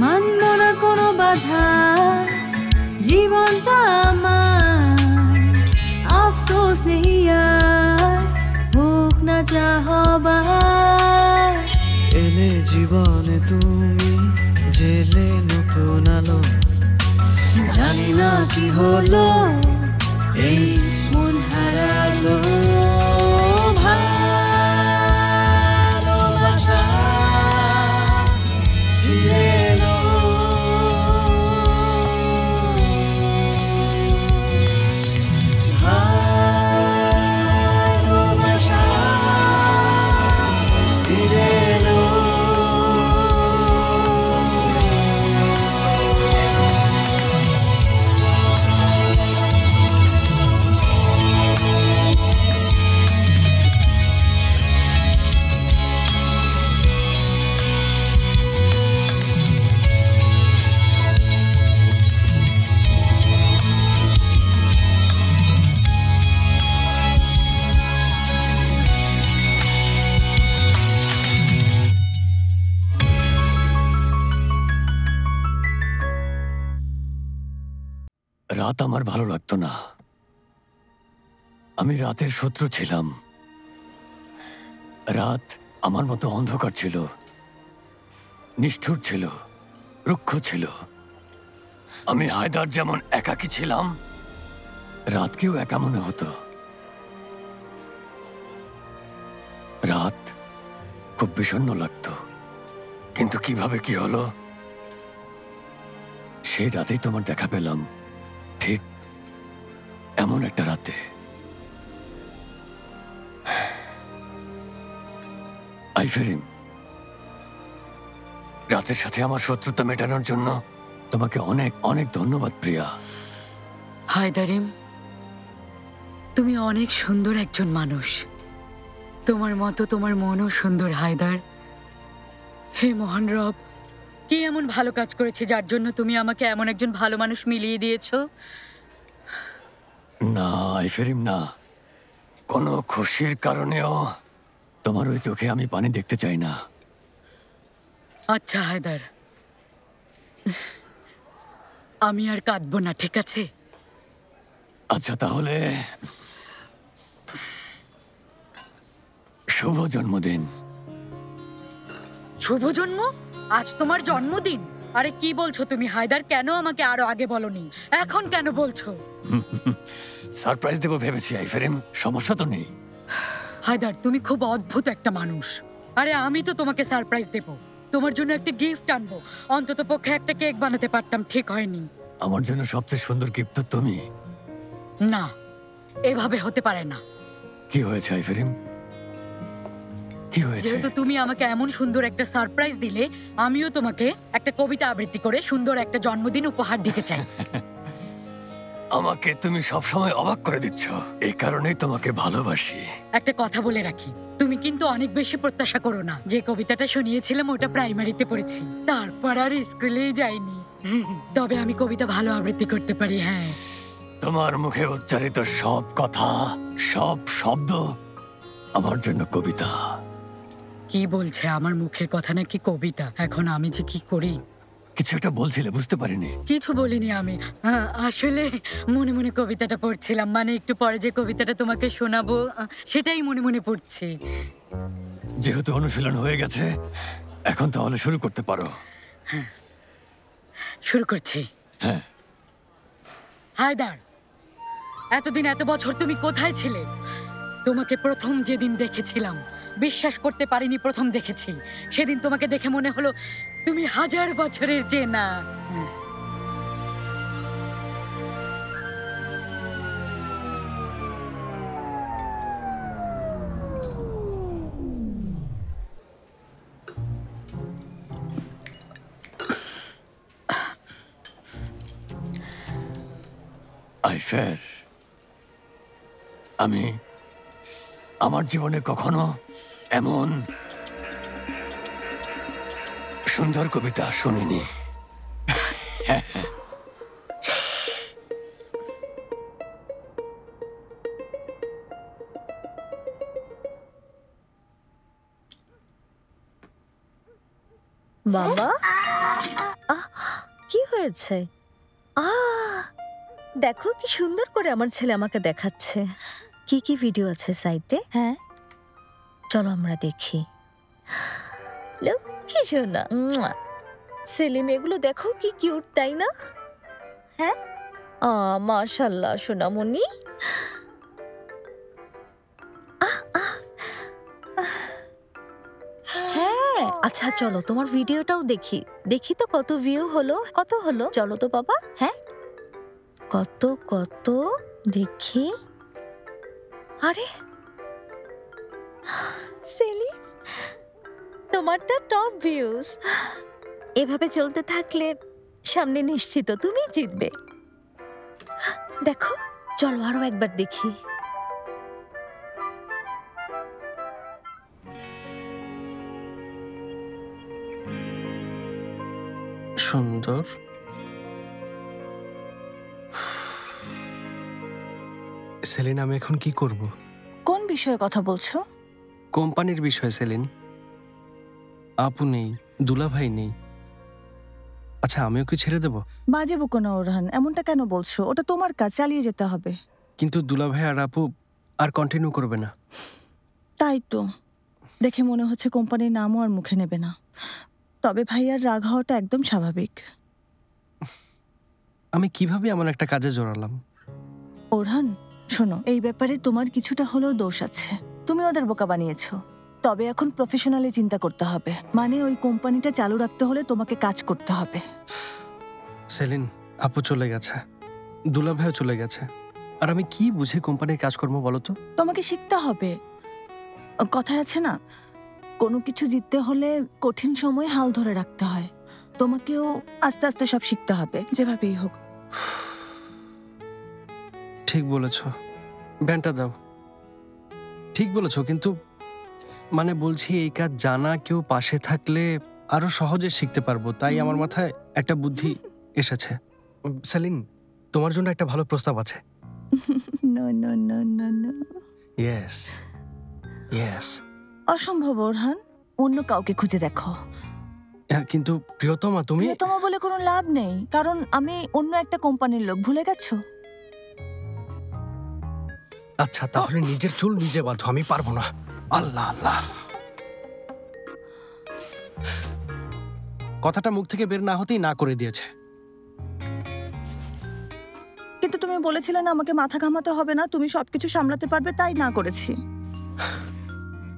মানব না কোনো বাধা, জীবনটা আমার আফসোস নেই আর, হোক না যা হবার। এলে জীবনে তুমি, জেলে নতুন আলো, জানি না কি হলো এই মন হারালো। ভালোবাসা ফিরে এলো, ভালোবাসা ফিরে এলো। রাত আমার ভালো লাগতো না। আমি রাতের শত্রু ছিলাম। রাত আমার মতো অন্ধকার ছিল, নিষ্ঠুর ছিল, রুক্ষ ছিল। আমি হায়দার যেমন একাকী ছিলাম, রাতকেও একা মনে হতো। রাত খুব বিষণ্ণ লাগতো, কিন্তু কিভাবে কি হলো সেই রাতেই তোমার দেখা পেলাম, ঠিক এমন একটা রাতে। আইফেরিন, রাতের সাথে আমার শত্রুতা মেটানোর জন্য তোমাকে অনেক অনেক ধন্যবাদ প্রিয়া। হায়দারিম, তুমি অনেক সুন্দর একজন মানুষ। তোমার মতো তোমার মনও সুন্দর হায়দার। হে মহান রব, কি এমন ভালো কাজ করেছে যার জন্য তুমি আমাকে এমন একজন ভালো মানুষ মিলিয়ে দিয়েছো? না আইফেরিম না, কোনো খুশির কারণেও তোমার ওই চোখে আমি পানি দেখতে চাই না। আচ্ছা হায়দার, আমি আর কাঁদবো না, ঠিক আছে? আচ্ছা তাহলে শুভ জন্মদিন। শুভ জন্ম? আজ তোমার জন্মদিন? আরে কি বলছো তুমি হায়দার? কেন আমাকে আরো আগে বলনি? এখন কেন বলছো? সারপ্রাইজ দেবো ভেবেছি আইফেরিম, সমস্যা তো নেই। হায়দার, তুমি খুব অদ্ভুত একটা মানুষ। আরে আমি তো তোমাকে সারপ্রাইজ দেব, তোমার জন্য একটা গিফট আনবো, অন্তত পক্ষে একটা কেক বানাতে পারতাম, ঠিক হয়নি? আমার জন্য সবচেয়ে সুন্দর গিফট তো তুমি। না, এভাবে হতে পারে না। কি হয়েছে আইফেরিম, কি হয়েছে? যেহেতু তুমি আমাকে এমন সুন্দর একটা সারপ্রাইজ দিলে, আমিও তোমাকে একটা কবিতা আবৃত্তি করে সুন্দর একটা জন্মদিন উপহার দিতে চাই। আমাকে তুমি সবসময় অবাক করে দিচ্ছ, এই কারণেই তোমাকে ভালোবাসি। একটা কথা বলে রাখি, তুমি কিন্তু অনেক বেশি প্রত্যাশা করো না। যে কবিতাটা শুনিয়েছিলাম ওটা প্রাইমারিতে পড়েছি, তারপর আর স্কুলেই যাইনি। তবে আমি কবিতা ভালো আবৃত্তি করতে পারি। হ্যাঁ, তোমার মুখে উচ্চারিত সব কথা, সব শব্দ আমার জন্য কবিতা। কি বলছে? আমার মুখের কথা নাকি কবিতা? এখন আমি যে কি করি? কিছু একটা বলছিলে, বুঝতে পারিনি। কিছু বলিনি আমি, আসলে মনে মনে কবিতাটা পড়ছিলাম। মানে একটু পরে যে কবিতাটা তোমাকে শোনাবো সেটাই মনে মনে পড়ছি। যেহেতু অনুশীলন হয়ে গেছে, এখন তাহলে শুরু করতে পারো। শুরু করছি। হ্যাঁ। হায়দার, এতদিন এত বছর তুমি কোথায় ছিলে? তোমাকে প্রথম যেদিন দেখেছিলাম, বিশ্বাস করতে পারিনি প্রথম দেখেছি। সেদিন তোমাকে দেখে মনে হলো তুমি 1000 বছরের চেনা। আইফের, আমি আমার জীবনে কখনো এমন সুন্দর কবিতা শুনিনি। বাবা, হয়েছে? দেখো কি সুন্দর করে আমার ছেলে আমাকে দেখাচ্ছে। কি কি ভিডিও আছে সাইটে? হ্যাঁ, চলো আমরা দেখি। কি শোনা সেলিম, এগুলো দেখো কি কিউট, তাই না? হ্যাঁ, মাশাআল্লাহ সোনামণি। হ্যাঁ, আচ্ছা চলো তোমার ভিডিওটাও দেখি। দেখি তো কত ভিউ হলো, কত হলো। চলো তো বাবা। হ্যাঁ, কত কত দেখি। আরে সেলিম, তোমারটা টপ ভিউজ। এভাবে চলতে থাকলে সামনে নিশ্চিত তুমি জিতবে। দেখো, চলো আরো একবার দেখি। সুন্দর। সেলিন, আমি এখন কি করব? কোন বিষয়ে কথা বলছো? কোম্পানির বিষয়ে সেলিন। আপু নেই, দুলাভাই নেই। আচ্ছা, আমিও কি ছেড়ে দেব? বাজে বকো না ওরহান, এমনটা কেন বলছো? ওটা তোমার কাজ, চালিয়ে যেতে হবে। কিন্তু দুলাভাই আর আপু আর কন্টিনিউ করবে না। তাই তো, দেখে মনে হচ্ছে কোম্পানির নামও আর মুখে নেবে না। তবে ভাইয়ার রাগ হওয়াটা একদম স্বাভাবিক। আমি কিভাবে এমন একটা কাজে জড়ালাম? ওরহান শোনো, এই ব্যাপারে তোমার কিছুটা হলেও দোষ আছে। তুমি ওদের বোকা বানিয়েছো। তবে এখন প্রফেশনালি চিন্তা করতে হবে। মানে ওই কোম্পানিটা চালু রাখতে হলে তোমাকে কাজ করতে হবে। সেলিন, আপু চলে গেছে, দুলাভাইও চলে গেছে, আর আমি কি বুঝি কোম্পানির কাজকর্ম বলো তো? তোমাকে শিখতে হবে। কথায় আছে না, কোনো কিছু জিততে হলে কঠিন সময় হাল ধরে রাখতে হয়। তোমাকেও আস্তে আস্তে সব শিখতে হবে, যেভাবেই হোক। ঠিক বলেছ, ব্যানটা দাও। ঠিক বলেছ, কিন্তু মানে বলছি এই কাজ জানা কেউ পাশে থাকলে আরো সহজে শিখতে পারবো। তাই আমার মাথায় একটা বুদ্ধি এসেছে। সেলিন, তোমার জন্য একটা ভালো প্রস্তাব আছে। No no no no no. Yes yes. অসম্ভব ওরহান, অন্য কাউকে খুঁজে দেখো। কিন্তু প্রিয়তমা, তুমি প্রিয়তমা বলে কোনো লাভ নেই, কারণ আমি অন্য একটা কোম্পানির লোক। ভুলে গেছো? আচ্ছা, তাহলে নিজের চুল নিজে বাঁধো। আমি পারবো না। আল্লাহ আল্লাহ, কথাটা মুখ থেকে বের না হতেই না করে দিয়েছে। কিন্তু তুমি বলেছিলে না আমাকে মাথা ঘামাতে হবে না, তুমি সবকিছু সামলাতে পারবে, তাই না করেছি।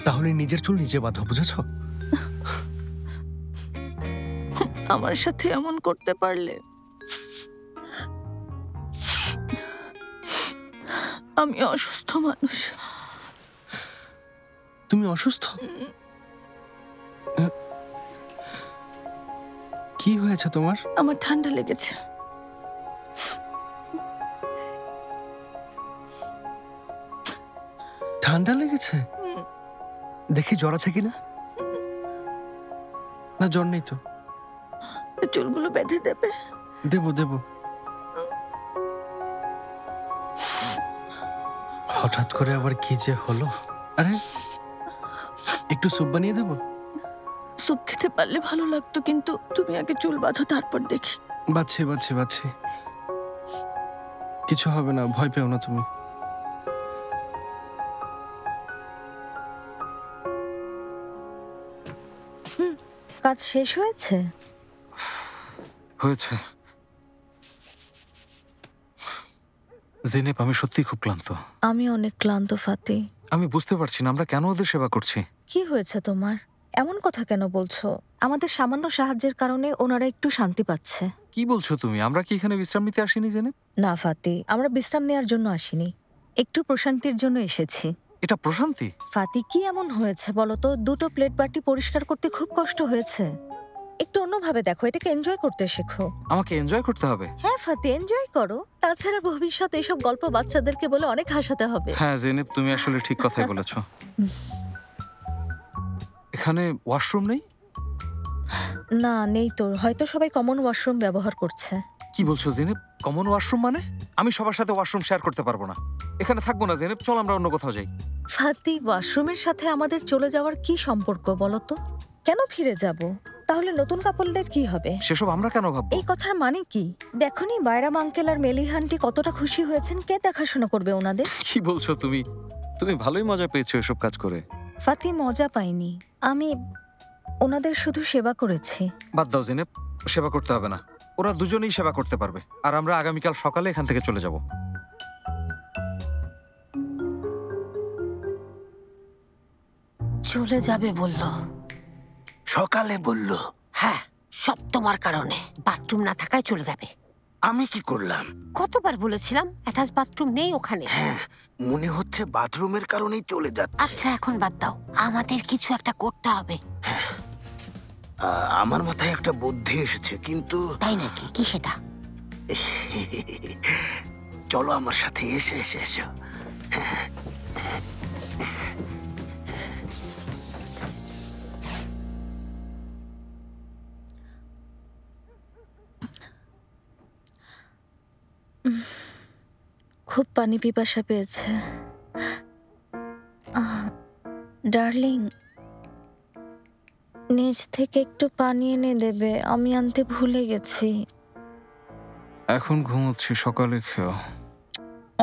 তাহলে নিজের চুল নিজে বাঁধো, বুঝেছো? আমার সাথে এমন করতে পারলে। আমি অসুস্থ মানুষ। তুমি অসুস্থ? কি হয়েছে তোমার? আমার ঠান্ডা লেগেছে। ঠান্ডা লেগেছে? দেখি জ্বর আছে কিনা। না, জ্বর নেই তো। চুলগুলো বেঁধে দেবে? দেবো দেবো। হঠাৎ করে আবার কি যে হলো। আরে, একটু স্যুপ বানিয়ে দেবো? স্যুপ খেতে পারলে ভালো লাগতো, কিন্তু তুমি আগে চুল বাঁধো, তারপর দেখি। বাচ্ছি বাচ্ছি বাচ্ছি, কিছু হবে না, ভয় পেও না তুমি। কাজ শেষ হয়েছে? হয়েছে। জেনেব, আমি সত্যি খুব ক্লান্ত। আমি অনেক ক্লান্ত ফাতি। আমি বুঝতে পারছি না আমরা কেন ওদের সেবা করছি। কি হয়েছে তোমার? এমন কথা কেন বলছো? আমাদের সামান্য সাহায্যের কারণে ওনারা একটু শান্তি পাচ্ছে। কি বলছো তুমি? আমরা কি এখানে বিশ্রাম নিতে আসিনি জেনেব? না ফাতি, আমরা বিশ্রাম নেওয়ার জন্য আসিনি, একটু প্রশান্তির জন্য এসেছি। এটা প্রশান্তি? ফাতি, কি এমন হয়েছে বলো তো? দুটো প্লেট বাটি পরিষ্কার করতে খুব কষ্ট হয়েছে। একটু অন্যভাবে দেখো, এটাকে এনজয় করতে শেখো। আমাকে এনজয় করতে হবে? হ্যাঁ ফাতি, এনজয় করো। তাছাড়া ভবিষ্যতে এসব গল্প বাচ্চাদেরকে বলে অনেক হাসাতে হবে। হ্যাঁ জেনেব, তুমি আসলে ঠিক কথাই বলেছো। এখানে ওয়াশরুম নেই? না, নেই তো। হয়তো সবাই কমন ওয়াশরুম ব্যবহার করছে। কি বলছো জেনেব? কমন ওয়াশরুম মানে? আমি সবার সাথে ওয়াশরুম শেয়ার করতে পারবো না। এখানে থাকবো না জেনেব, চল আমরা অন্য কোথাও যাই। ফাতি, ওয়াশরুমের সাথে আমাদের চলে যাওয়ার কি সম্পর্ক বলো তো? কেন ফিরে যাব? তাহলে নতুন কাপলদের কি হবে? সেসব আমরা কেন ভাববো? এই কথার মানে কি? দেখনি বাইরাম আঙ্কেল আর মেলিহানটি কতটা খুশি হয়েছেন। কে দেখাশোনা করবে ওনাদের? কি বলছো তুমি? তুমি ভালোই মজা পেয়েছো এসব কাজ করে। ফাতি মজা পাইনি, আমি ওনাদের শুধু সেবা করেছি। বাদ দাও জেনেব, সেবা করতে হবে না। ওরা দুজনেই সেবা করতে পারবে। আর আমরা আগামীকাল সকালে এখান থেকে চলে যাব। চলে যাবে বললো। সকালে বলল। হ্যাঁ, সব তোমার কারণে। বাথরুম না থাকায় চলে যাবে। আমি কি করলাম? কতবার বলেছিলাম অ্যাটাচ বাথরুম নেই ওখানে। হ্যাঁ, মনে হচ্ছে বাথরুমের কারণেই চলে যাচ্ছে। আচ্ছা এখন বাদ দাও, আমাদের কিছু একটা করতে হবে। আমার মাথায় একটা বুদ্ধি এসেছে, কিন্তু তাই নাকি? কি সেটা? চলো আমার সাথে, এসে এসে এসো। খুব পানি পিপাসা পেয়েছে। ডার্লিং, নিচ থেকে একটু পানি এনে দেবে, আমি আনতে ভুলে গেছি। এখন ঘুমোচ্ছি, সকালে খেও।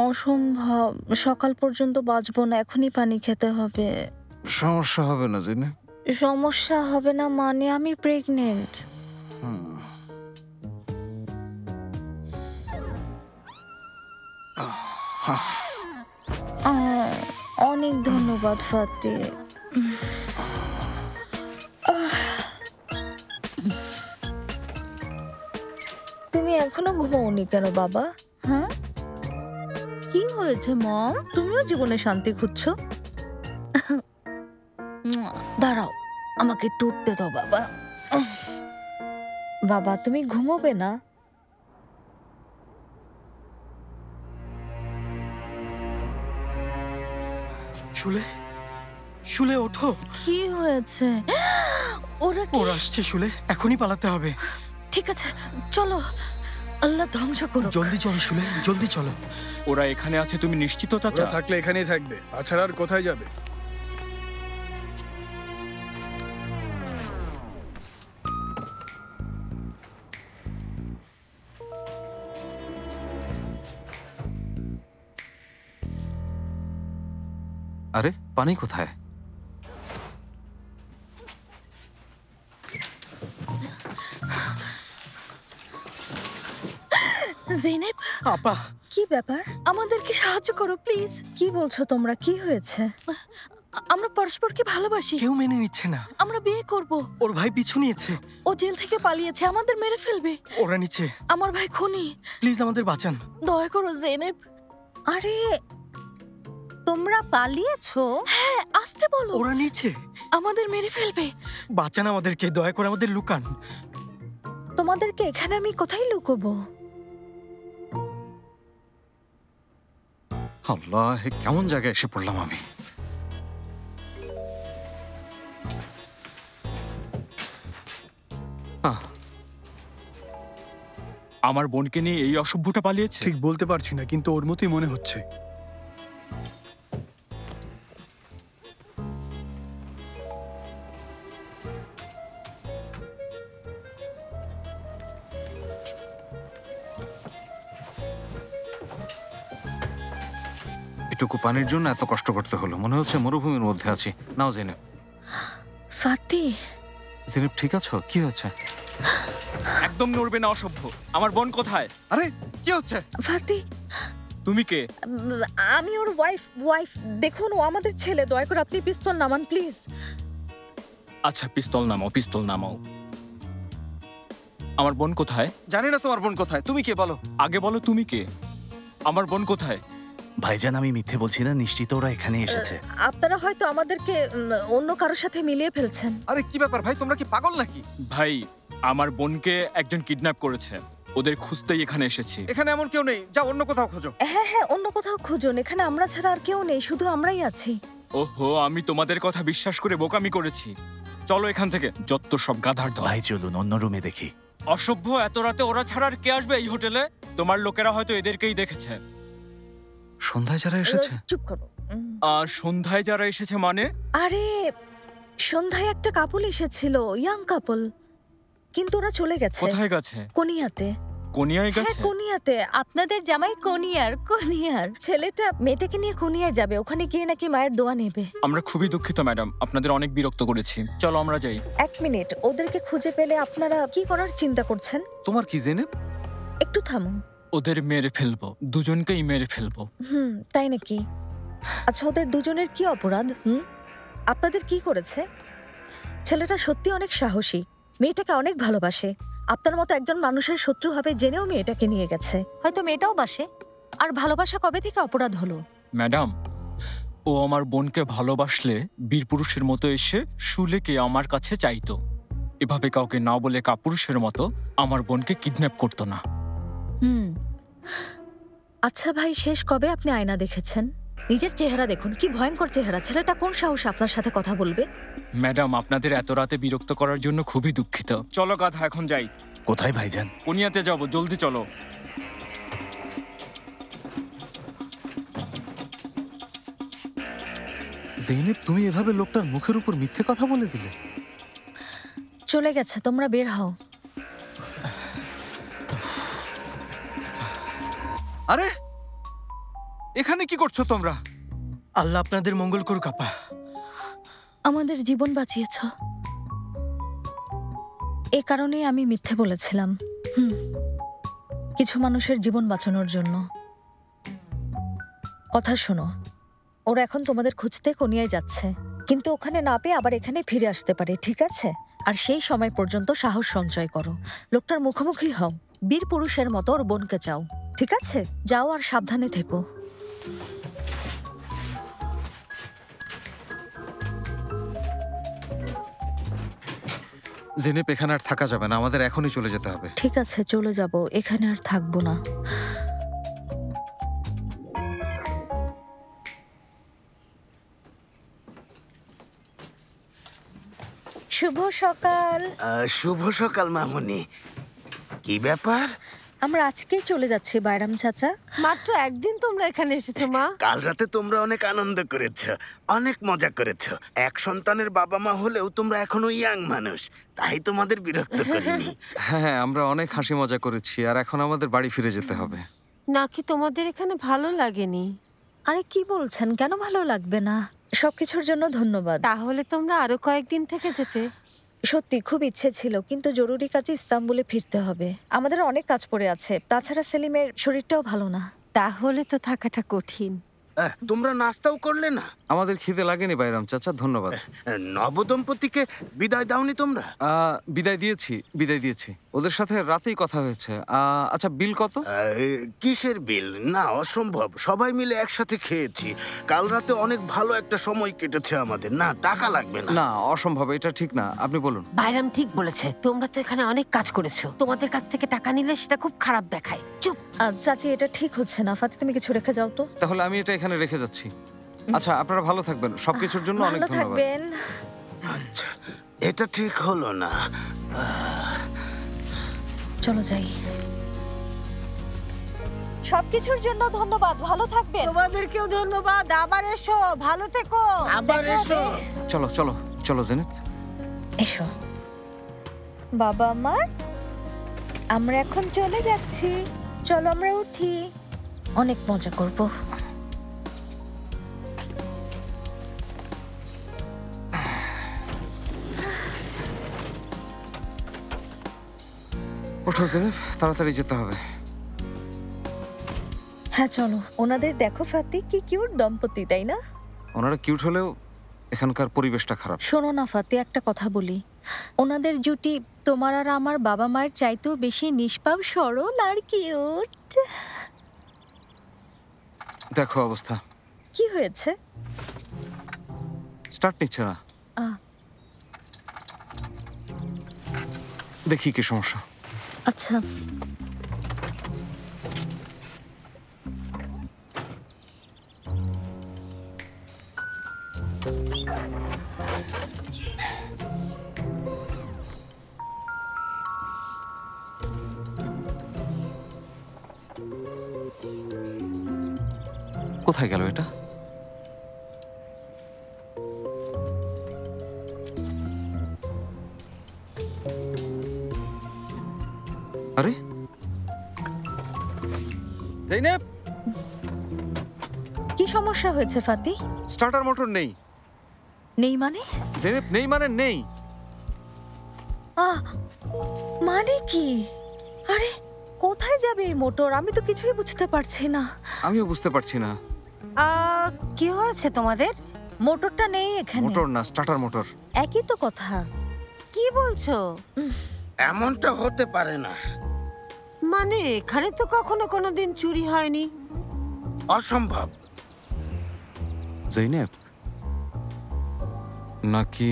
অসম্ভব, সকাল পর্যন্ত বাঁচবো না, এখনই পানি খেতে হবে। সমস্যা হবে না জেনে? সমস্যা হবে না মানে? আমি প্রেগনেন্ট। অনেক ধন্যবাদ ফাতি। তুমি এখনো ঘুমাওনি কেন বাবা? হ্যাঁ, কি হয়েছে মম? তুমিও জীবনে শান্তি খুঁজছো? দাঁড়াও, আমাকে একটু উঠতে দাও বাবা। বাবা তুমি ঘুমোবে না? শুলে শুলে ওঠো। কি হয়েছে? ওরা কি? ওরা আসছে শুলে, এখনই পালাতে হবে। ঠিক আছে চলো, আল্লাহ ধ্বংস করো। জলদি চলো শুলে, জলদি চলো। ওরা এখানে আছে তুমি নিশ্চিত চাচা? ওরা থাকলে এখানেই থাকবে, তাছাড়া আর কোথায় যাবে? আরে পানি কোথায়? জেনেব, আপা কি ব্যাপার? আমাদেরকে সাহায্য করো প্লিজ। কি বলছো তোমরা? কি হয়েছে? আমরা পরস্পরকে ভালোবাসি। কেউ মেনে নিচ্ছে না। আমরা বিয়ে করব। ওর ভাই পিছু নিয়েছে। ও জেল থেকে পালিয়েছে, আমাদের মেরে ফেলবে। ওরা নিচে। আমার ভাই খুনি। প্লিজ আমাদের বাঁচান। দয়া করো জেনেব। আরে তোমরা পালিয়েছো? হ্যাঁ, আসতে বলো। ওরা নিচে, আমাদের মেরে ফেলবে। বাঁচান আমাদেরকে, দয়া করে আমাদের লুকান। তোমাদেরকে এখানে আমি কোথায় লুকোবো? আল্লাহ, কেমন জায়গায় এসে পড়লাম আমি। আমার বোনকে নিয়ে এই অসভ্যটা পালিয়েছে? ঠিক বলতে পারছি না, কিন্তু ওর মতোই মনে হচ্ছে। এটুকু পানির জন্য এত কষ্ট করতে হলো, মনে হচ্ছে মরুভূমির মধ্যে আছি। নাও জেনেব। ফাতি, জেনেব ঠিক আছো? কি হয়েছে? একদম নড়বে না অসভ্য। আমার বোন কোথায়? আরে কি হচ্ছে? ফাতি, তুমি কে? আমি ওর ওয়াইফ। দেখুন ও আমাদের ছেলে, দয়া করে আপনি পিস্তল নামান প্লিজ। আচ্ছা পিস্তল নামাও, পিস্তল নামাও। আমার বোন কোথায়? জানি না তোমার বোন কোথায়, তুমি কে বলো? আগে বলো তুমি কে? আমার বোন কোথায়? ভাইজান আমি মিথ্যে বলছি না, নিশ্চিত ওরা এখানে এসেছে। আপনারা হয়তো আমাদেরকে অন্য কারোর সাথে মিলিয়ে ফেলছেন। আরে কি ব্যাপার ভাই, তোমরা কি পাগল নাকি? ভাই, আমার বোনকে একজন কিডন্যাপ করেছে, ওদের খুঁজতেই এখানে এসেছি। এখানে এমন কেউ নেই, যা অন্য কোথাও খোঁজো। হ্যাঁ, অন্য কোথাও খুঁজুন, এখানে আমরা ছাড়া আর কেউ নেই, শুধু আমরাই আছি। ওহো, আমি তোমাদের কথা বিশ্বাস করে বোকামি করেছি। চলো এখান থেকে, যত সব গাধার দল। ভাই চলুন অন্য রুমে দেখি। অসভ্য, এত রাতে ওরা ছাড়া আর কে আসবে এই হোটেলে? তোমার লোকেরা হয়তো এদেরকেই দেখেছে। সন্ধ্যায় যারা এসেছে? চুপ করো। সন্ধ্যায় যারা এসেছে মানে? আরে সন্ধ্যায় একটা কাপল এসেছিল, ইয়াং কাপল। কিন্তু ওরা চলে গেছে। কোথায় গেছে? কোনিয়াতে। কোনিয়ায় হ্যাঁ গেছে? কোনিয়াতে। আপনাদের জামাই কোনিয়ার ছেলেটা মেয়েটাকে নিয়ে কোনিয়ায় যাবে, ওখানে গিয়ে নাকি মায়ের দোয়া নেবে। আমরা খুবই দুঃখিত ম্যাডাম, আপনাদের অনেক বিরক্ত করেছি। চলো আমরা যাই। 1 মিনিট, ওদেরকে খুঁজে পেলে আপনারা কি করার চিন্তা করছেন? তোমার কি জেনেব? একটু থামো। ওদের মেরে ফেলবো, দুজনকেই মেরে ফেলবো। তাই নাকি? আচ্ছা ওদের দুজনের কি অপরাধ? আপনাদের কি করেছে? ছেলেটা সত্যি অনেক সাহসী, মেয়েটাকে অনেক ভালোবাসে। আপনার মতো একজন মানুষের শত্রু হবে জেনেও মেয়েটাকে নিয়ে গেছে। হয়তো মেয়েটাও বাসে। আর ভালোবাসা কবে থেকে অপরাধ হলো? ম্যাডাম, ও আমার বোনকে ভালোবাসলে বীরপুরুষের মতো এসে শুলেকে আমার কাছে চাইতো। এভাবে কাউকে না বলে কাপুরুষের মতো আমার বোনকে কিডন্যাপ করতো না। আচ্ছা ভাই, শেষ কবে আপনি আয়না দেখেছেন? নিজের চেহারা দেখুন, কি ভয়ঙ্কর চেহারা। ছেলেটা কোন সাহসে আপনার সাথে কথা বলবে? ম্যাডাম, আপনাদের এত রাতে বিরক্ত করার জন্য খুবই দুঃখিত। চলো গাধা, এখন যাই। কোথায় ভাইজান? কোনিয়াতে যাব, জলদি চলো। জেনেব, তুমি এভাবে লোকটার মুখের উপর মিথ্যে কথা বলে দিলে? চলে গেছে, তোমরা বের হও। আরে এখানে কি করছো তোমরা? আল্লাহ আপনাদের মঙ্গল করুক আপা। আমাদের জীবন বাঁচিয়েছ। এ কারণেই আমি মিথ্যে বলেছিলাম। কিছু মানুষের জীবন বাঁচানোর জন্য। কথা শোনো, ওরা এখন তোমাদের খুঁজতে কোনিয়ায় যাচ্ছে, কিন্তু ওখানে না পেয়ে আবার এখানে ফিরে আসতে পারে, ঠিক আছে? আর সেই সময় পর্যন্ত সাহস সঞ্চয় করো, লোকটার মুখোমুখি হও, বীর পুরুষের মতো ওর বোনকে চাও, ঠিক আছে? যাও আর সাবধানে থেকো। জেনেব, এখানে আর থাকা যাবে না, আমাদের এখনই চলে যেতে হবে। ঠিক আছে, চলে যাব, এখানে আর থাকবো না। শুভ সকাল। শুভ সকাল মামুনি। কি ব্যাপার? আমরা আজকেই চলে যাচ্ছি বাইরাম চাচা। মাত্র একদিন তোমরা এখানে এসেছো মা? কাল রাতে তোমরা অনেক আনন্দ করেছো, অনেক মজা করেছো। এক সন্তানের বাবা মা হলেও তোমরা এখনো ইয়াং মানুষ, তাই তোমাদের বিরক্ত করিনি। হ্যাঁ, আমরা অনেক হাসি মজা করেছি, আর এখন আমাদের বাড়ি ফিরে যেতে হবে। নাকি তোমাদের এখানে ভালো লাগেনি? আরে কি বলছেন, কেন ভালো লাগবে না? সবকিছুর জন্য ধন্যবাদ। তাহলে তোমরা আরো কয়েকদিন থেকে যেতে। সত্যি খুব ইচ্ছে ছিল, কিন্তু জরুরি কাজে ইস্তাম্বুলে ফিরতে হবে। আমাদের অনেক কাজ পড়ে আছে, তাছাড়া সেলিমের শরীরটাও ভালো না। তাহলে তো থাকাটা কঠিন। তোমরা নাস্তাও করলে না? আমাদের খিদে লাগেনি বাইরাম চাচা, ধন্যবাদ। নবদম্পতিকে বিদায় দাওনি তোমরা? বিদায় দিয়েছি। ওদের সাথে রাতেই কথা হয়েছে। আচ্ছা, বিল কত? কিসের বিল? না, অসম্ভব। সবাই মিলে একসাথে খেয়েছি। কাল রাতে অনেক ভালো একটা সময় কেটেছে আমাদের। না, টাকা লাগবে না। না, অসম্ভব, এটা ঠিক না, আপনি বলুন। বাইরাম ঠিক বলেছে, তোমরা তো এখানে অনেক কাজ করেছো, তোমাদের কাছ থেকে টাকা নিলে সেটা খুব খারাপ দেখায়। চুপ। চাচি, এটা ঠিক হচ্ছে না। ফাতি, তুমি কিছু রেখে যাও তো। তাহলে আমি এটা এখানে রেখে যাচ্ছি। আচ্ছা, আপনারা ভালো থাকবেন, সবকিছুর জন্য অনেক ভালো ধন্যবাদ। থাকবেন। আচ্ছা, এটা ঠিক হলো না। চলো যাই। সবকিছুর জন্য ধন্যবাদ, ভালো থাকবেন। তোমাদেরকেও ধন্যবাদ, আবার এসো, ভালো থেকো। আবার এসো। চলো চলো চলো জেনেব, এসো। বাবা মা, আমরা এখন চলে যাচ্ছি, চলো আমরা উঠি, অনেক মজা করব। ওঠো জেনেব, তাড়াতাড়ি যেতে হবে। হ্যাঁ চলো। ওনাদের দেখো ফাতি, কি কিউট দম্পতি, তাই না? ওনারা কিউট হলেও এখানকার পরিবেশটা খারাপ। শোনো না ফাতি, একটা কথা বলি। ওনাদের জুটি তোমার আর আমার বাবা মায়ের চাইতেও বেশি নিষ্পাপ, সরল আর কিউট। দেখো অবস্থা। কি হয়েছে? স্টার্ট নিচ্ছে না। দেখি কি সমস্যা। আচ্ছা, কোথায় গেল এটা? আরে জৈনেব, কি সমস্যা হয়েছে ফাতি? স্টার্টার মোটর নেই। নেই মানে? জৈনেব, নেই মানে নেই। মানে কি? আরে কোথায় যাবে এই মোটর? আমি তো কিছুই বুঝতে পারছি না। আমিও বুঝতে পারছি না। কি হয়েছে তোমাদের? মোটরটা নেই এখানে। মোটর না, স্টার্টার মোটর। একই তো কথা। কি বলছো? এমনটা হতে পারে না। মানে এখানে তো কখনো কোনোদিন চুরি হয়নি। অসম্ভব। জৈনেব নাকি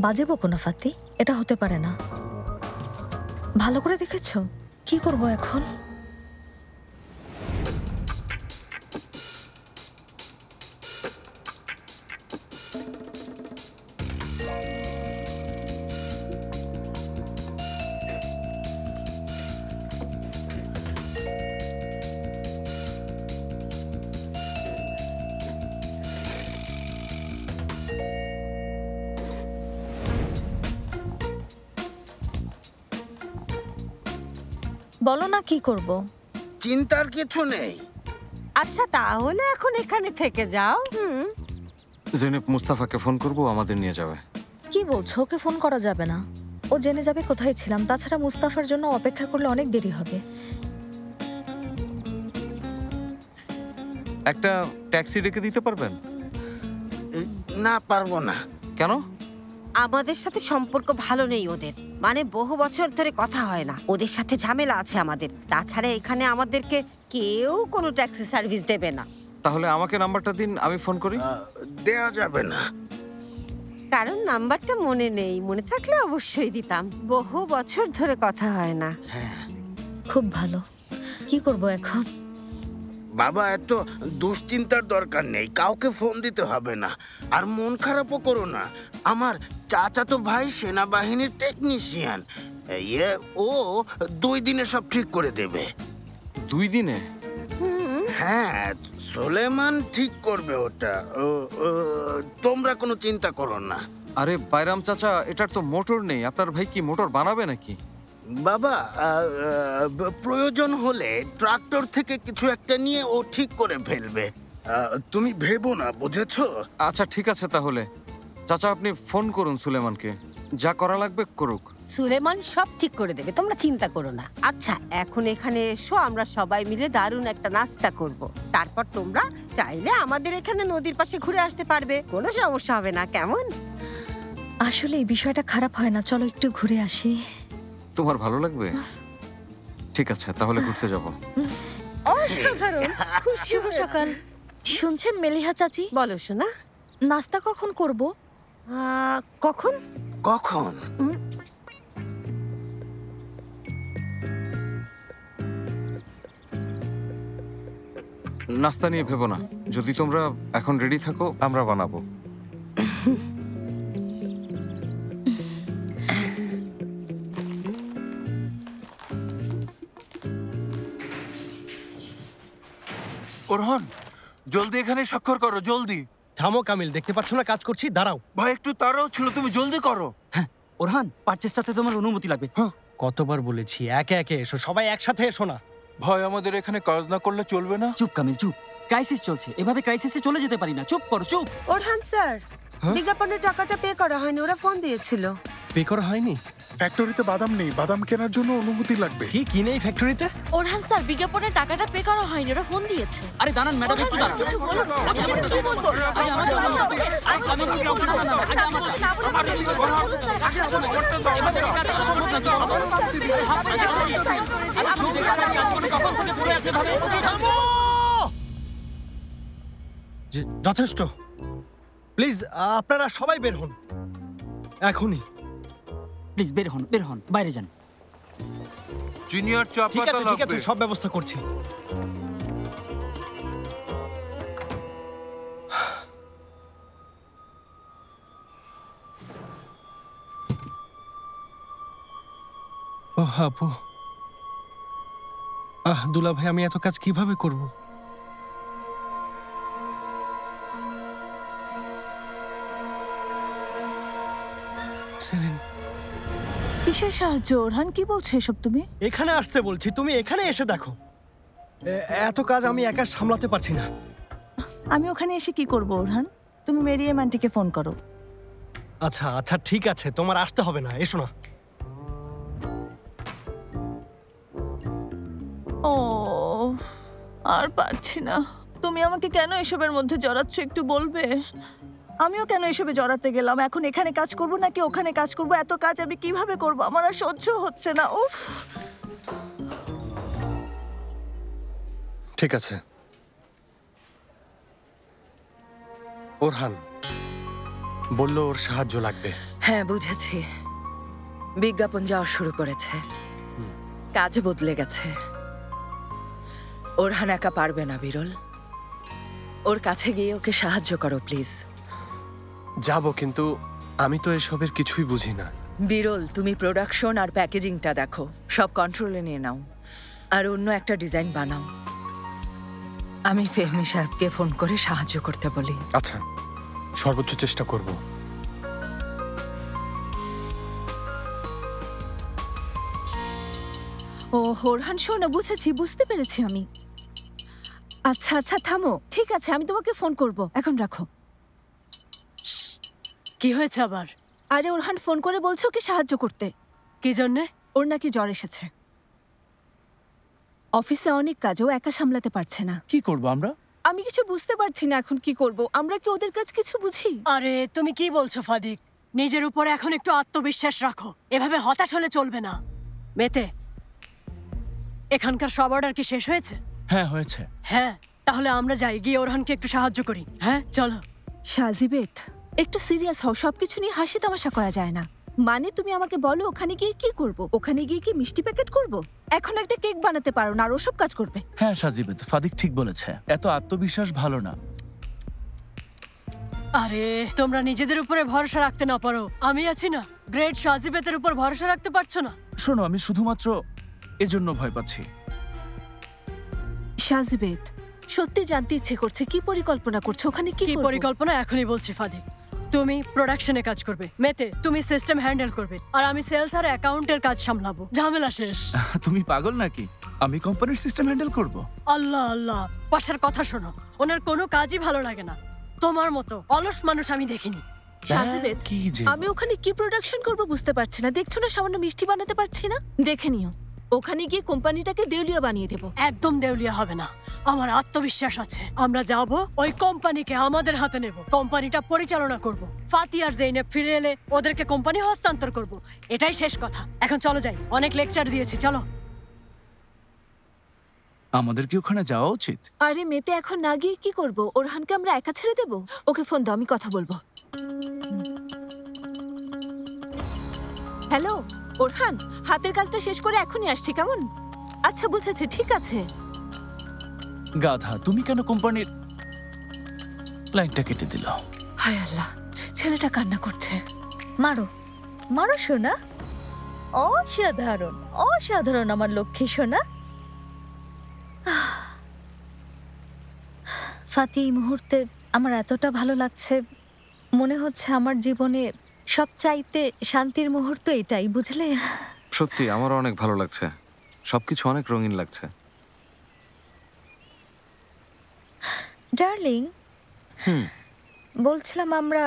বাজে বকো না ফাতি, এটা হতে পারে না। ভালো করে দেখেছো? কি করব এখন? বলো না কি করব? চিন্তার কিছু নেই। আচ্ছা তাহলে এখন এখানে থেকে যাও। জৈনেব, মুস্তাফাকে ফোন করব, আমাদের নিয়ে যাবে। কি বলছো? ওকে ফোন করা যাবে না। ও জেনে যাবে কোথায় ছিলাম। তাছাড়া মুস্তাফার জন্য অপেক্ষা করলে অনেক দেরি হবে। একটা ট্যাক্সি ডেকে দিতে পারবেন? না, পারবো না। কেন? আমাদের সাথে সম্পর্ক ভালো নেই ওদের। মানে বহু বছর ধরে কথা হয় না। ওদের সাথে ঝামেলা আছে আমাদের। তাছাড়া এখানে আমাদেরকে কেউ কোনো ট্যাক্সি সার্ভিস দেবে না। তাহলে আমাকে নাম্বারটা দিন, আমি ফোন করি। দেয়া যাবে না। কারণ নাম্বারটা মনে নেই। মনে থাকলে অবশ্যই দিতাম। বহু বছর ধরে কথা হয় না। খুব ভালো। কি করব এখন? বাবা, এত দুশ্চিন্তার দরকার নেই। কাউকে ফোন দিতে হবে না। আর মন খারাপও করো না। আমার চাচাতো ভাই সেনাবাহিনীর টেকনিশিয়ান। ও 2 দিনে সব ঠিক করে দেবে। 2 দিনে? হ্যাঁ, সুলেমান ঠিক করবে ওটা। তোমরা কোনো চিন্তা করো না। আরে বাইরাম চাচা, এটার তো মোটর নেই। আপনার ভাই কি মোটর বানাবে নাকি? বাবা, প্রয়োজন হলে ট্রাক্টর থেকে কিছু একটা নিয়ে ও ঠিক করে ফেলবে। তুমি ভেবো না, বুঝেছো? আচ্ছা ঠিক আছে তাহলে। চাচা, আপনি ফোন করুন সুলেমানকে, যা করা লাগবে করুক। সুলেমান সব ঠিক করে দেবে, তোমরা চিন্তা করো না। আচ্ছা এখন এখানে এসো, আমরা সবাই মিলে দারুণ একটা নাস্তা করব। তারপর তোমরা চাইলে আমাদের এখানে নদীর পাশে ঘুরে আসতে পারবে। কোনো সমস্যা হবে না, কেমন? আসলে এই বিষয়টা খারাপ হয় না। চলো একটু ঘুরে আসি। তোমার ভালো লাগবে? ঠিক আছে, তাহলে ঘুরতে যাব। অসাধারণ। শুভ সকাল। শুনছেন মেলিহা চাচি? বলো শোনা। নাস্তা কখন করব? কখন? কখন? নাস্তা নিয়ে ভেবো না। যদি তোমরা এখন রেডি থাকো, আমরা বানাবো। ওরহন, জলদি এখানে স্বাক্ষর করো, জলদি। থামো কামিল, দেখতে পাচ্ছ না কাজ করছি? দাঁড়াও। ভাই একটু তাড়াও ছিল, তুমি জলদি করো। হ্যাঁ ওরহান, পারচেজটাতে তোমার অনুমতি লাগবে। কতবার বলেছি একে একে এসো, সবাই একসাথে এসো না। ভয় আমাদের এখানে কাজ না করলে চলবে না। চুপ কামিল, চুপ। ক্রাইসিস চলছে, এভাবে ক্রাইসিসে চলে যেতে পারি না। চুপ করো, চুপ। ওরহান স্যার, বিজ্ঞাপনের টাকাটা পে করা হয়নি। ওরা ফোন দিয়েছিল। পে করা হয়নি? ফ্যাক্টরিতে বাদাম নেই, বাদাম কেনার জন্য অনুমতি লাগবে। কি কি নেই ফ্যাক্টরিতে? ওরহান স্যার, বিজ্ঞাপনের টাকাটা পে করা হয়নি, ওরা ফোন দিয়েছে। আরে দাঁড়ান ম্যাডাম, একটু দাঁড়ান। যথেষ্ট। প্লিজ আপনারা সবাই বের হন এখনই। প্লিজ বের হন, বের হন, বাইরে যান। জুনিয়র চা ঠিক পাতা আছে ঠিক আছে, লাগবে। সব ব্যবস্থা করছি। ও আপু, দুলা ভাই, আমি এত কাজ কিভাবে করব? সেলিন, কিসের সাহায্য ওরহান? কি বলছো এসব তুমি? এখানে আসতে বলছি, তুমি এখানে এসে দেখো। এত কাজ আমি একা সামলাতে পারছি না। আমি ওখানে এসে কি করব ওরহান? তুমি মেরিয়াম আন্টিকে ফোন করো। আচ্ছা আচ্ছা ঠিক আছে, তোমার আসতে হবে না, এসো না। ও আর পারছি না। তুমি আমাকে কেন এসবের মধ্যে জড়াচ্ছ একটু বলবে? আমিও কেন এসবে জড়াতে গেলাম? এখন এখানে কাজ করব নাকি ওখানে কাজ করব? এত কাজ আমি কিভাবে করব? আমার আর সহ্য হচ্ছে না। উফ। ঠিক আছে। ওরহান বলল ওর সাহায্য লাগবে। হ্যাঁ বুঝেছি, বিজ্ঞাপন যাওয়া শুরু করেছে, কাজ বদলে গেছে। ওরহান একা পারবে না বিরল, ওর কাছে গিয়ে ওকে সাহায্য করো প্লিজ। যাব, কিন্তু আমি তো এসবের কিছুই বুঝি না। বিরল, তুমি প্রোডাকশন আর প্যাকেজিংটা দেখো, সব কন্ট্রোলে নিয়ে নাও, আর অন্য একটা ডিজাইন বানাও। আমি ফেহমি সাহেবকে ফোন করে সাহায্য করতে বলি। আচ্ছা, সর্বোচ্চ চেষ্টা করব। ও ওরহান শোনো, বুঝেছি, বুঝতে পেরেছি আমি। আচ্ছা আচ্ছা থামো, ঠিক আছে আমি তোমাকে ফোন করব, এখন রাখো। কি হয়েছে আবার? আরে ওরহান ফোন করে বলছে ওকে সাহায্য করতে। কি জন্যে? ওর নাকি জ্বর এসেছে, অফিসে অনেক কাজ, ও একা সামলাতে পারছে না। কি করব আমরা? আমি কিছু বুঝতে পারছি না এখন কি করব। আমরা কি ওদের কাজ কিছু বুঝি? আরে তুমি কি বলছো ফাদিক? নিজের উপরে এখন একটু আত্মবিশ্বাস রাখো, এভাবে হতাশ হলে চলবে না। মেতে, এখানকার সব অর্ডার কি শেষ হয়েছে? হ্যাঁ হয়েছে। হ্যাঁ, তাহলে আমরা যাই, গিয়ে ওরহানকে একটু সাহায্য করি। হ্যাঁ চলো। সাজিবেত, একটু সিরিয়াস হও, সবকিছু নিয়ে হাসি তামাশা করা যায় না। মানে তুমি আমাকে বলো ওখানে গিয়ে কি করব? ওখানে গিয়ে কি মিষ্টি প্যাকেট করব? এখন একটা কেক বানাতে পারো না আর ওসব কাজ করবে? হ্যাঁ সাজিবেত, ফাদিক ঠিক বলেছে, এত আত্মবিশ্বাস ভালো না। আরে তোমরা নিজেদের উপরে ভরসা রাখতে না পারো, আমি আছি না। গ্রেট সাজিবেতের উপর ভরসা রাখতে পারছো না? শোনো, আমি শুধুমাত্র এজন্য ভয় পাচ্ছি। সাজিবেত, সত্যি জানতে ইচ্ছে করছে কি পরিকল্পনা করছো, ওখানে কি কি করব? পরিকল্পনা এখনই বলছি ফাদিক। তুমি প্রোডাকশনে কাজ করবে, মেতে তুমি সিস্টেম হ্যান্ডেল করবে, আর আমি সেলস আর অ্যাকাউন্টের কাজ সামলাবো। ঝামেলা শেষ। তুমি পাগল নাকি? আমি কোম্পানির সিস্টেম হ্যান্ডেল করব? আল্লাহ আল্লাহ, পাশার কথা শোনো, ওনার কোনো কাজই ভালো লাগে না। তোমার মতো অলস মানুষ আমি দেখিনি। সাজিবেত, আমি ওখানে কি প্রোডাকশন করব বুঝতে পারছি না। দেখছো না সামান্য মিষ্টি বানাতে পারছি না? দেখে নিও, ওখানে গিয়ে কোম্পানিটাকে দেউলিয়া বানিয়ে দেব। একদম দেউলিয়া হবে না, আমার আত্মবিশ্বাস আছে। আমরা যাব, ওই কোম্পানিকে আমাদের হাতে নেব, কোম্পানিটা পরিচালনা করব। ফাতি আর জেইনেব ফিরে এলে ওদেরকে কোম্পানি হস্তান্তর করব। এটাই শেষ কথা। এখন চলো যাই, অনেক লেকচার দিয়েছি, চলো। আমাদের কি ওখানে যাওয়া উচিত? আরে মেতে, এখন না গিয়ে কি করব? ওরহানকে আমরা একা ছেড়ে দেব? ওকে ফোন দাও, আমি কথা বলবো। হ্যালো ওরহান, হাতের কাজটা শেষ করে এখনই আসছি, কেমন? আচ্ছা বুঝেছি, ঠিক আছে। গাধা, তুমি কেন কোম্পানির লাইনটা কেটে দিল? হায় আল্লাহ, ছেলেটা কান্না করছে। মারো মারো সোনা, অসাধারণ অসাধারণ আমার লক্ষ্মী সোনা। ফাতি, এই মুহূর্তে আমার এতটা ভালো লাগছে, মনে হচ্ছে আমার জীবনে সবচাইতে শান্তির মুহূর্ত এটাই, বুঝলে? সত্যি আমারও অনেক ভালো লাগছে, সবকিছু অনেক রঙিন লাগছে। ডার্লিং, বলছিলাম আমরা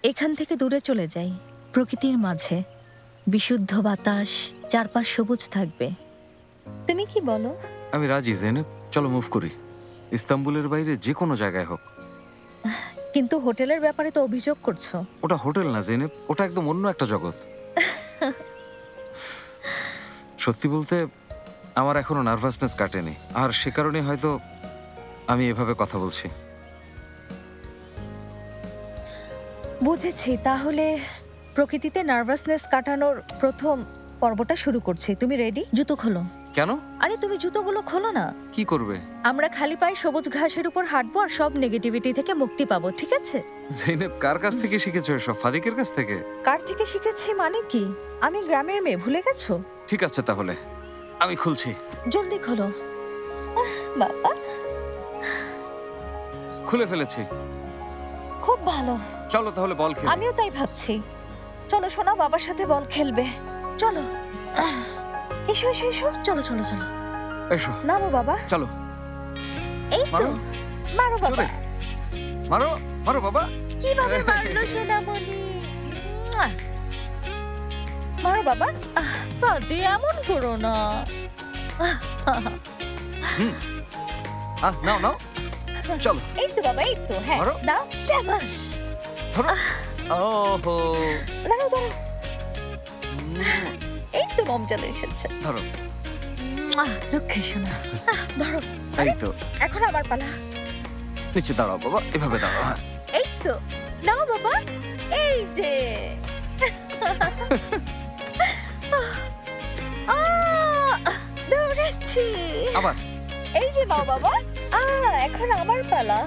এখান থেকে দূরে চলে যাই, প্রকৃতির মাঝে, বিশুদ্ধ বাতাস, চারপাশ সবুজ থাকবে। তুমি কি বলো? আমি রাজি জেনেব, চলো মুভ করি, ইস্তাম্বুলের বাইরে যে কোনো জায়গায় হোক। কিন্তু হোটেলের ব্যাপারে তো অভিযোগ করছো। ওটা হোটেল না জেনেব, ওটা একদম অন্য একটা জগৎ। সত্যি বলতে আমার এখনো নার্ভাসনেস কাটেনি, আর সে কারণে হয়তো আমি এভাবে কথা বলছি। বুঝেছি, তাহলে প্রকৃতিতে নার্ভাসনেস কাটানোর প্রথম পর্বটা শুরু করছি। তুমি রেডি? জুতো খোলো। কেন? আরে তুমি জুতোগুলো খোলো না। কি করবে? আমরা খালি পায়ে সবুজ ঘাসের উপর হাঁটবো আর সব নেগেটিভিটি থেকে মুক্তি পাবো, ঠিক আছে? জেনেব, কার কাছ থেকে শিখেছো এসব? ফাদিকের কাছ থেকে? কার থেকে শিখেছি মানে কি? আমি গ্রামের মেয়ে, ভুলে গেছো? ঠিক আছে তাহলে আমি খুলছি। জলদি খোলো। বাবা, খুলে ফেলেছি। খুব ভালো। চলো তাহলে বল খেলি। আমিও তাই ভাবছি। চলো সোনা, বাবার সাথে বল খেলবে। চলো এসো এসো এসো, চলো চলো চলো, এসো নামো বাবা। চলো এই তো, মারো বাবা, মারো মারো বাবা। কিভাবে মারলো সোনামণি, মারো বাবা। ফাতি এমন করো না। নাও নাও, চলো। এই তো বাবা, এই তো, হ্যাঁ নাও, শাবাশ। ধরো। ওহো, ধরো ধরো। এই তো মম চলে এসেছে। ধরো। লক্ষ্মী সোনা, ধরো। এই তো, এখন আবার পালা। নিচে দাঁড়াও বাবা, এভাবে দাঁড়াও। হ্যাঁ এই তো, নাও বাবা, এই যে। দৌড়াচ্ছি আবার। এই যে নাও বাবা, এখন আমার পালা।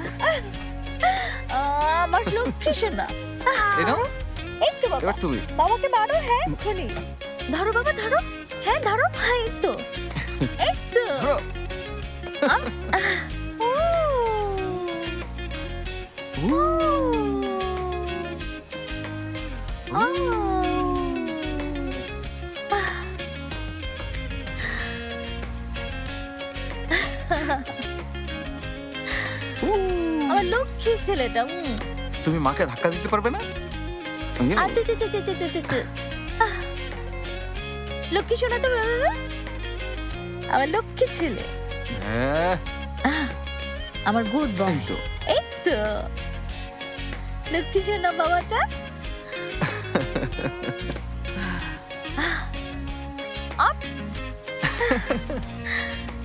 আমার লক্ষ্মী সোনা। এই তো বাবা, তুমি বাবাকে মারো। হ্যাঁ খুনি, ধরো বাবা, ধরো। হ্যাঁ ধরো, এই তো, এই তো। আমার লক্ষ্মী ছেলেটা। তুমি মাকে ধাক্কা দিতে পারবে না? লক্ষ্মী সোনা তো, আমার লক্ষ্মী ছেলে, আমার গুড বয়। এই তো লক্ষ্মী সোনা বাবাটা।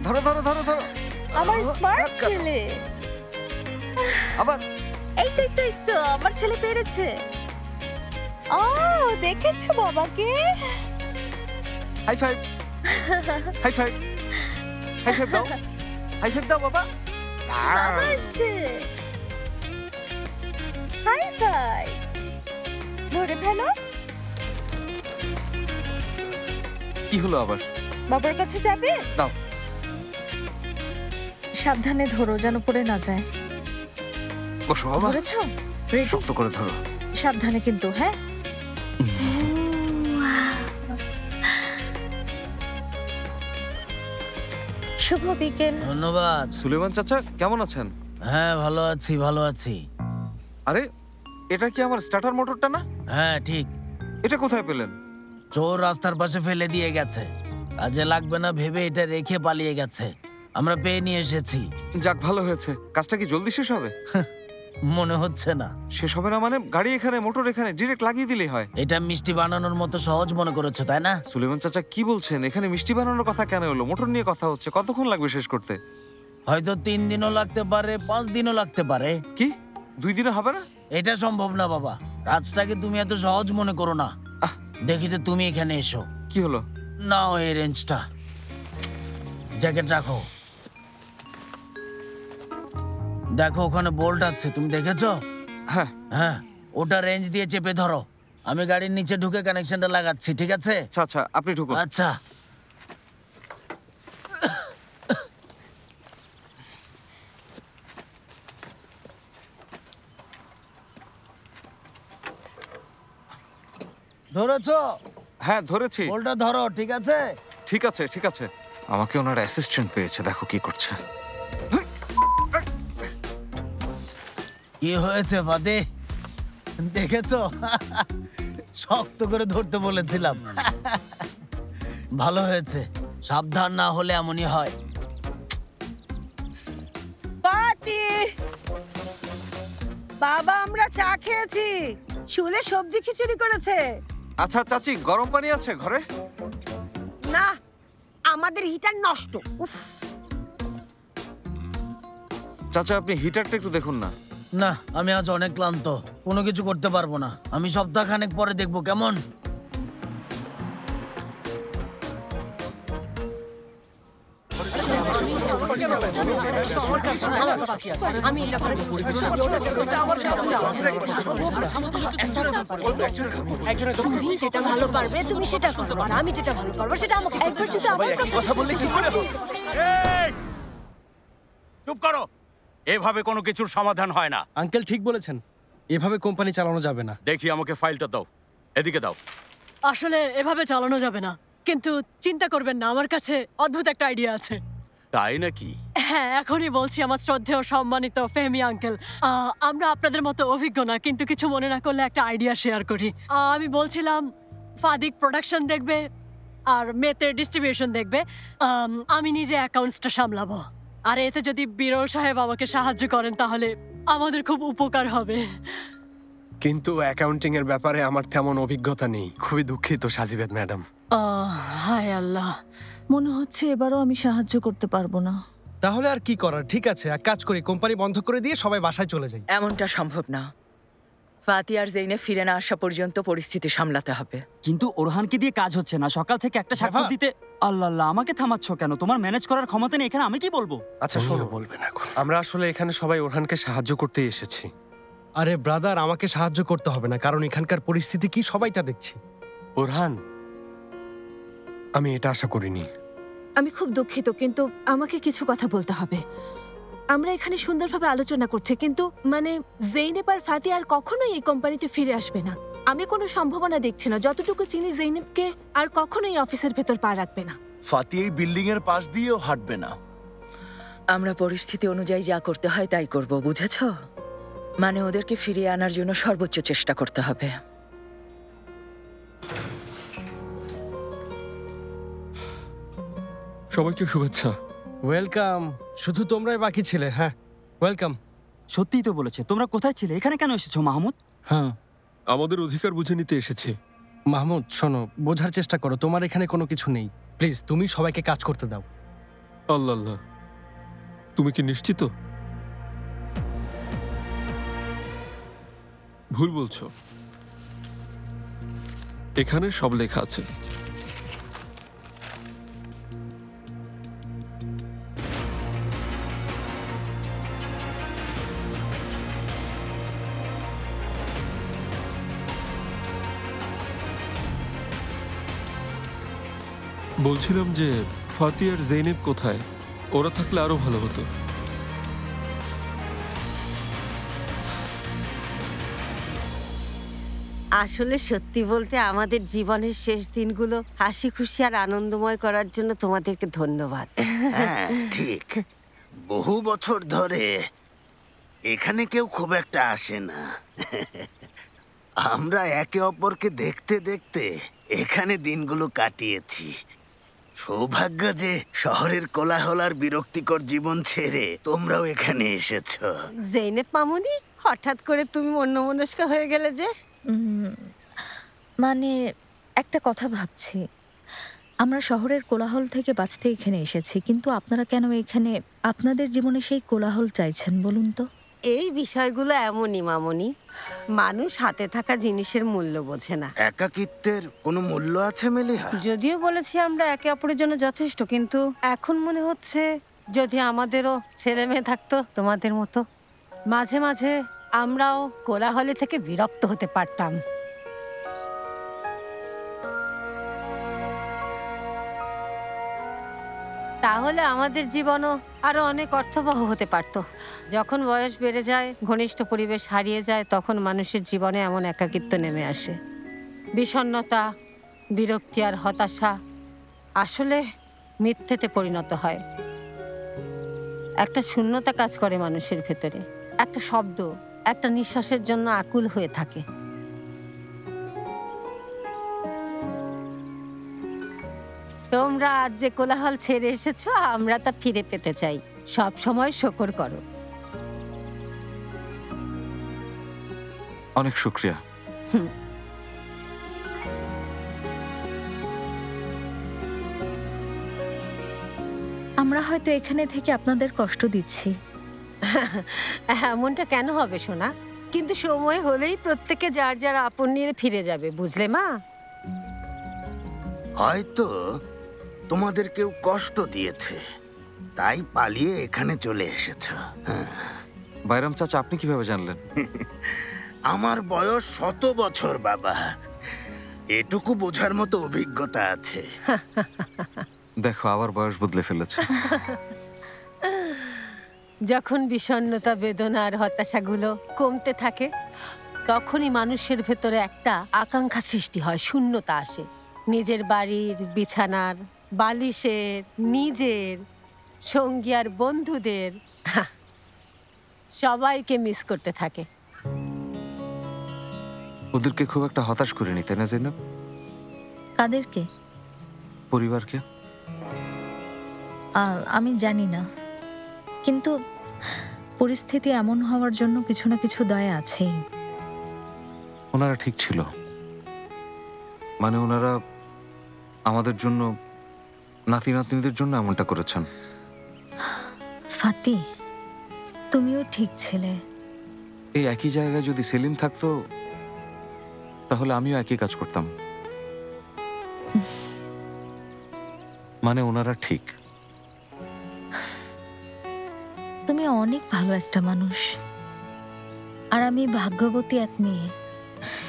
ধরো ধরো ধরো ধরো, আমার স্মার্ট ছেলে। আবার। এই তো, এই তো, আমার ছেলে পেরেছে। ও দেখেছো বাবাকে? High five, high five, high five দাও, হাই ফাইভ দাও বাবা। বাবা আসছে, হাই ফাইভ। ধরে ফেলো। কি হলো আবার? বাবার কাছে যাবে? দাও। সাবধানে ধরো যেন পড়ে না যায়। বসো বাবা। ধরেছো? শক্ত করে ধরো। সাবধানে কিন্তু, হ্যাঁ। শুভ বিকেল। ধন্যবাদ। সুলেমান চাচা কেমন আছেন? হ্যাঁ ভালো আছি, ভালো আছি। আরে এটা কি আমার স্টার্টার মোটরটা না? হ্যাঁ ঠিক। এটা কোথায় পেলেন? চোর রাস্তার পাশে ফেলে দিয়ে গেছে, কাজে লাগবে না ভেবে এটা রেখে পালিয়ে গেছে। আমরা পেয়ে নিয়ে এসেছি। যাক ভালো হয়েছে। কাজটা কি জলদি শেষ হবে? মনে হচ্ছে না। শেষ হবে না মানে? গাড়ি এখানে, মোটর এখানে, ডিরেক্ট লাগিয়ে দিলেই হয়। এটা মিষ্টি বানানোর মতো সহজ মনে করেছো তাই না? সুলেমান চাচা কি বলছেন? এখানে মিষ্টি বানানোর কথা কেন হলো? মোটর নিয়ে কথা হচ্ছে। কতক্ষণ লাগবে শেষ করতে? হয়তো 3 দিনও লাগতে পারে, 5 দিনও লাগতে পারে। কি 2 দিনে হবে না? এটা সম্ভব না বাবা, কাজটাকে তুমি এত সহজ মনে করো না। দেখি তো, তুমি এখানে এসো। কি হলো? নাও এই রেঞ্জটা। জ্যাকেট রাখো। দেখো ওখানে বোল্ট আছে, তুমি দেখেছো? হ্যাঁ হ্যাঁ, ওটা রেঞ্জ দিয়ে চেপে ধরো। আমি গাড়ির নিচে ঢুকে কানেকশনটা লাগাচ্ছি, ঠিক আছে? আচ্ছা আচ্ছা, আপনি ঢুকুন। আচ্ছা। ধরেছো? হ্যাঁ ধরেছি। বোল্টটা ধরো, ঠিক আছে? ঠিক আছে ঠিক আছে। আমাকে ওনার অ্যাসিস্ট্যান্ট পেয়েছে, দেখো কি করছে। কি হয়েছে ফাতে, দেখেছো? শক্ত করে ধরতে বলেছিলাম। ভালো হয়েছে, সাবধান না হলে এমনই হয়। পাতি বাবা, আমরা চা খেয়েছি, শুলে সবজি খিচুড়ি করেছে। আচ্ছা চাচি, গরম পানি আছে ঘরে? না, আমাদের হিটার নষ্ট। উফ। চাচা আপনি হিটারটা একটু দেখুন না। না, আমি আজ অনেক ক্লান্ত, কোনো কিছু করতে পারবো না। আমি সপ্তাহখানেক পরে দেখবো, কেমন? আমি এটা পারবো। তুমি যেটা ভালো পারবে তুমি সেটা করো, আর আমি যেটা ভালো পারবো সেটা আমাকে। একবার যদি আমার কথা বললে কি করে হবে? চুপ করো, এভাবে কোনো কিছুর সমাধান হয় না। আঙ্কেল ঠিক বলেছেন, এভাবে কোম্পানি চালানো যাবে না। দেখি আমাকে ফাইলটা দাও। এদিকে দাও। আসলে এভাবে চালানো যাবে না, কিন্তু চিন্তা করবেন না, আমার কাছে অদ্ভুত একটা আইডিয়া আছে। তাই নাকি? হ্যাঁ, এখনই বলছি আমার শ্রদ্ধেয় সম্মানিত ফেহমি আঙ্কেল। আমরা আপনাদের মতো অভিজ্ঞ না, কিন্তু কিছু মনে না করলে একটা আইডিয়া শেয়ার করি। আমি বলছিলাম ফাদিক প্রোডাকশন দেখবে আর মেতে ডিস্ট্রিবিউশন দেখবে, আমি নিজে অ্যাকাউন্টসটা সামলাবো। আর এতে যদি বিরল সাহেব আমাকে সাহায্য করেন তাহলে আমাদের খুব উপকার হবে। কিন্তু অ্যাকাউন্টিং এর ব্যাপারে আমার তেমন অভিজ্ঞতা নেই। খুবই দুঃখিত সাজিবেদ ম্যাডাম। হায় আল্লাহ, মনে হচ্ছে এবারও আমি সাহায্য করতে পারবো না। তাহলে আর কি করার? ঠিক আছে, এক কাজ করি, কোম্পানি বন্ধ করে দিয়ে সবাই বাসায় চলে যাই। এমনটা সম্ভব না। ফাতি আর জেইনে ফিরে না আসা পর্যন্ত পরিস্থিতি সামলাতে হবে। কিন্তু ওরহানকে দিয়ে কাজ হচ্ছে না। সকাল থেকে একটা স্বাক্ষর দিতে। আল্লাহ আল্লাহ, আমাকে থামাচ্ছ কেন? তোমার ম্যানেজ করার ক্ষমতা নেই এখানে, আমি কি বলবো? আচ্ছা শোনো, বলবেন এখন। আমরা আসলে এখানে সবাই ওরহানকে সাহায্য করতে এসেছি। আরে ব্রাদার, আমাকে সাহায্য করতে হবে না, কারণ এখানকার পরিস্থিতি কি সবাই তা দেখছি। ওরহান, আমি এটা আশা করিনি। আমি খুব দুঃখিত, কিন্তু আমাকে কিছু কথা বলতে হবে। আমরা এখানে সুন্দরভাবে আলোচনা করছি, কিন্তু মানে জেইনেব আর ফাতি আর কখনোই এই কোম্পানিতে ফিরে আসবে না। আমি কোনো সম্ভাবনা দেখছি না। যতটুকু চিনি জেইনেবকে আর কখনোই অফিসের ভেতর পা রাখবে না। ফাতি এই বিল্ডিং এর পাশ দিয়েও হাঁটবে না। আমরা পরিস্থিতি অনুযায়ী যা করতে হয় তাই করব, বুঝেছ? মানে ওদেরকে ফিরিয়ে আনার জন্য সর্বোচ্চ চেষ্টা করতে হবে। সবাইকে শুভেচ্ছা। ওয়েলকাম। শুধু তোমরাই বাকি ছিলে। হ্যাঁ, ওয়েলকাম। সত্যিই তো বলেছে। তোমরা কোথায় ছিলে? এখানে কেন এসেছো মাহমুদ? হ্যাঁ, আমাদের অধিকার বুঝে নিতে এসেছি। মাহমুদ শোনো, বোঝার চেষ্টা করো, তোমার এখানে কোনো কিছু নেই। প্লিজ তুমি সবাইকে কাজ করতে দাও। আল্লাহ আল্লাহ, তুমি কি নিশ্চিত? ভুল বলছো, এখানে সব লেখা আছে। বলছিলাম যে ফাতি আর জেনেব কোথায়? ওরা থাকলে আরো ভালো হতো। আসলে সত্যি বলতে আমাদের জীবনের শেষ দিনগুলো হাসি খুশি আর আনন্দময় করার জন্য তোমাদেরকে ধন্যবাদ। হ্যাঁ ঠিক, বহু বছর ধরে এখানে কেউ খুব একটা আসে না। আমরা একে অপরকে দেখতে দেখতে এখানে দিনগুলো কাটিয়েছি। সৌভাগ্য যে শহরের কোলাহল আর বিরক্তিকর জীবন ছেড়ে তোমরাও এখানে এসেছো। জেনেব মামুনি, হঠাৎ করে তুমি অন্যমনস্ক হয়ে গেলে যে? মানে একটা কথা ভাবছি, আমরা শহরের কোলাহল থেকে বাঁচতে এখানে এসেছি, কিন্তু আপনারা কেন এখানে আপনাদের জীবনে সেই কোলাহল চাইছেন বলুন তো? এই বিষয়গুলো এমনই মামুনি, মানুষ হাতে থাকা জিনিসের মূল্য বোঝে না। একাকিত্বের কোনো মূল্য আছে মেলিহা? যদিও বলেছি আমরা একে অপরের জন্য যথেষ্ট, কিন্তু এখন মনে হচ্ছে যদি আমাদেরও ছেলে মেয়ে থাকতো তোমাদের মতো, মাঝে মাঝে আমরাও কোলাহলে থেকে বিরক্ত হতে পারতাম। তাহলে আমাদের জীবনও আরো অনেক অর্থবহ হতে পারত। যখন বয়স বেড়ে যায়, ঘনিষ্ঠ পরিবেশ হারিয়ে যায়, তখন মানুষের জীবনে এমন একাকিত্ব নেমে আসে। বিষণ্ণতা, বিরক্তি আর হতাশা আসলে মিথ্যেতে পরিণত হয়। একটা শূন্যতা কাজ করে মানুষের ভেতরে, একটা শব্দ, একটা নিঃশ্বাসের জন্য আকুল হয়ে থাকে। তোমরা আজ যে কোলাহল ছেড়ে এসেছো, আমরা তা ফিরে পেতে চাই। সব সময় শুকর করো। অনেক শুকরিয়া। আমরা হয়তো এখানে থেকে আপনাদের কষ্ট দিচ্ছি। এমনটা কেন হবে সোনা? কিন্তু সময় হলেই প্রত্যেকে যার যার আপন নিয়ে ফিরে যাবে, বুঝলে মা? হয়তো তোমাদের কেউ কষ্ট দিয়েছে, তাই পালিয়ে এখানে চলে এসেছো। বাইরাম চাচা, আপনি কিভাবে জানলেন? আমার বয়স 100 বছর বাবা, এটুকু বোঝার মতো অভিজ্ঞতা আছে। দেখো, আবার বয়স বদলে ফেলেছে। যখন বিষণ্ণতা, বেদনা আর হতাশাগুলো কমতে থাকে, তখনই মানুষের ভেতরে একটা আকাঙ্ক্ষা সৃষ্টি হয়, শূন্যতা আসে। নিজের বাড়ির বিছানার, বালিশের, নিজের সঙ্গী আর বন্ধুদের সবাইকে মিস করতে থাকে। ওদেরকে খুব একটা হতাশ করে নিতে না জেনাব? কাদেরকে? পরিবারকে। আমি জানি না, কিন্তু পরিস্থিতি এমন হওয়ার জন্য কিছু না কিছু দায় আছেই। ওনারা ঠিক ছিল, মানে ওনারা আমাদের জন্য, নাতি নাতনিদের জন্য এমনটা করেছেন। ফাতি, তুমিও ঠিক ছিলে। এই একই জায়গায় যদি সেলিম থাকতো তাহলে আমিও একই কাজ করতাম। মানে ওনারা ঠিক। তুমি অনেক ভালো একটা মানুষ, আর আমি ভাগ্যবতী এক মেয়ে।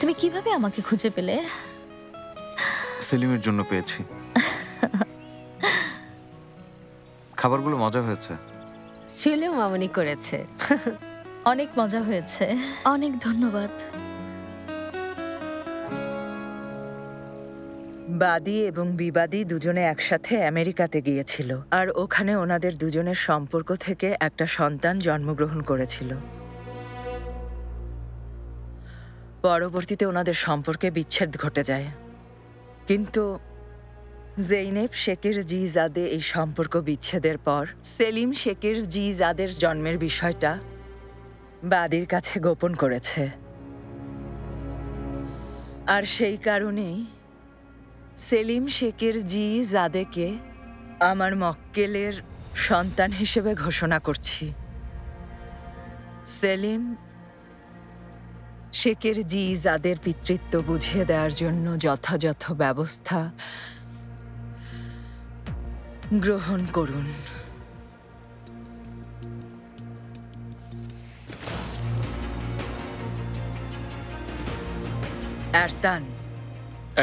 তুমি কিভাবে আমাকে খুঁজে পেলে? সেলিমের জন্য পেয়েছি। খাবারগুলো মজা হয়েছে। শিলে মামনি করেছে। অনেক মজা হয়েছে। অনেক ধন্যবাদ। বাদী এবং বিবাদী দুজনে একসাথে আমেরিকাতে গিয়েছিল, আর ওখানে ওনাদের দুজনের সম্পর্ক থেকে একটা সন্তান জন্মগ্রহণ করেছিল। পরবর্তীতে ওনাদের সম্পর্কে বিচ্ছেদ ঘটে যায়, কিন্তু জেইনেব শেখের জিজাদে এই সম্পর্ক বিচ্ছেদের পর সেলিম শেখের জিজাদের জন্মের বিষয়টা বাদীর কাছে গোপন করেছে। আর সেই কারণেই সেলিম শেখের জিজাদেকে আমার মক্কেলের সন্তান হিসেবে ঘোষণা করছি। সেলিম শেখের জিজাদের পিতৃত্ব বুঝিয়ে দেওয়ার জন্য যথাযথ ব্যবস্থা গ্রহণ করুন। এরতান,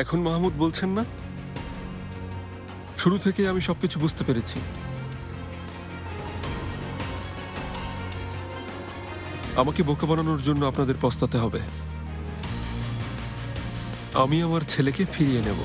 এখন মাহমুদ বলছেন না? শুরু থেকে আমি সবকিছু বুঝতে পেরেছি। আমাকে বোকা বানানোর জন্য আপনাদের পস্তাতে হবে। আমি আমার ছেলেকে ফিরিয়ে নেব।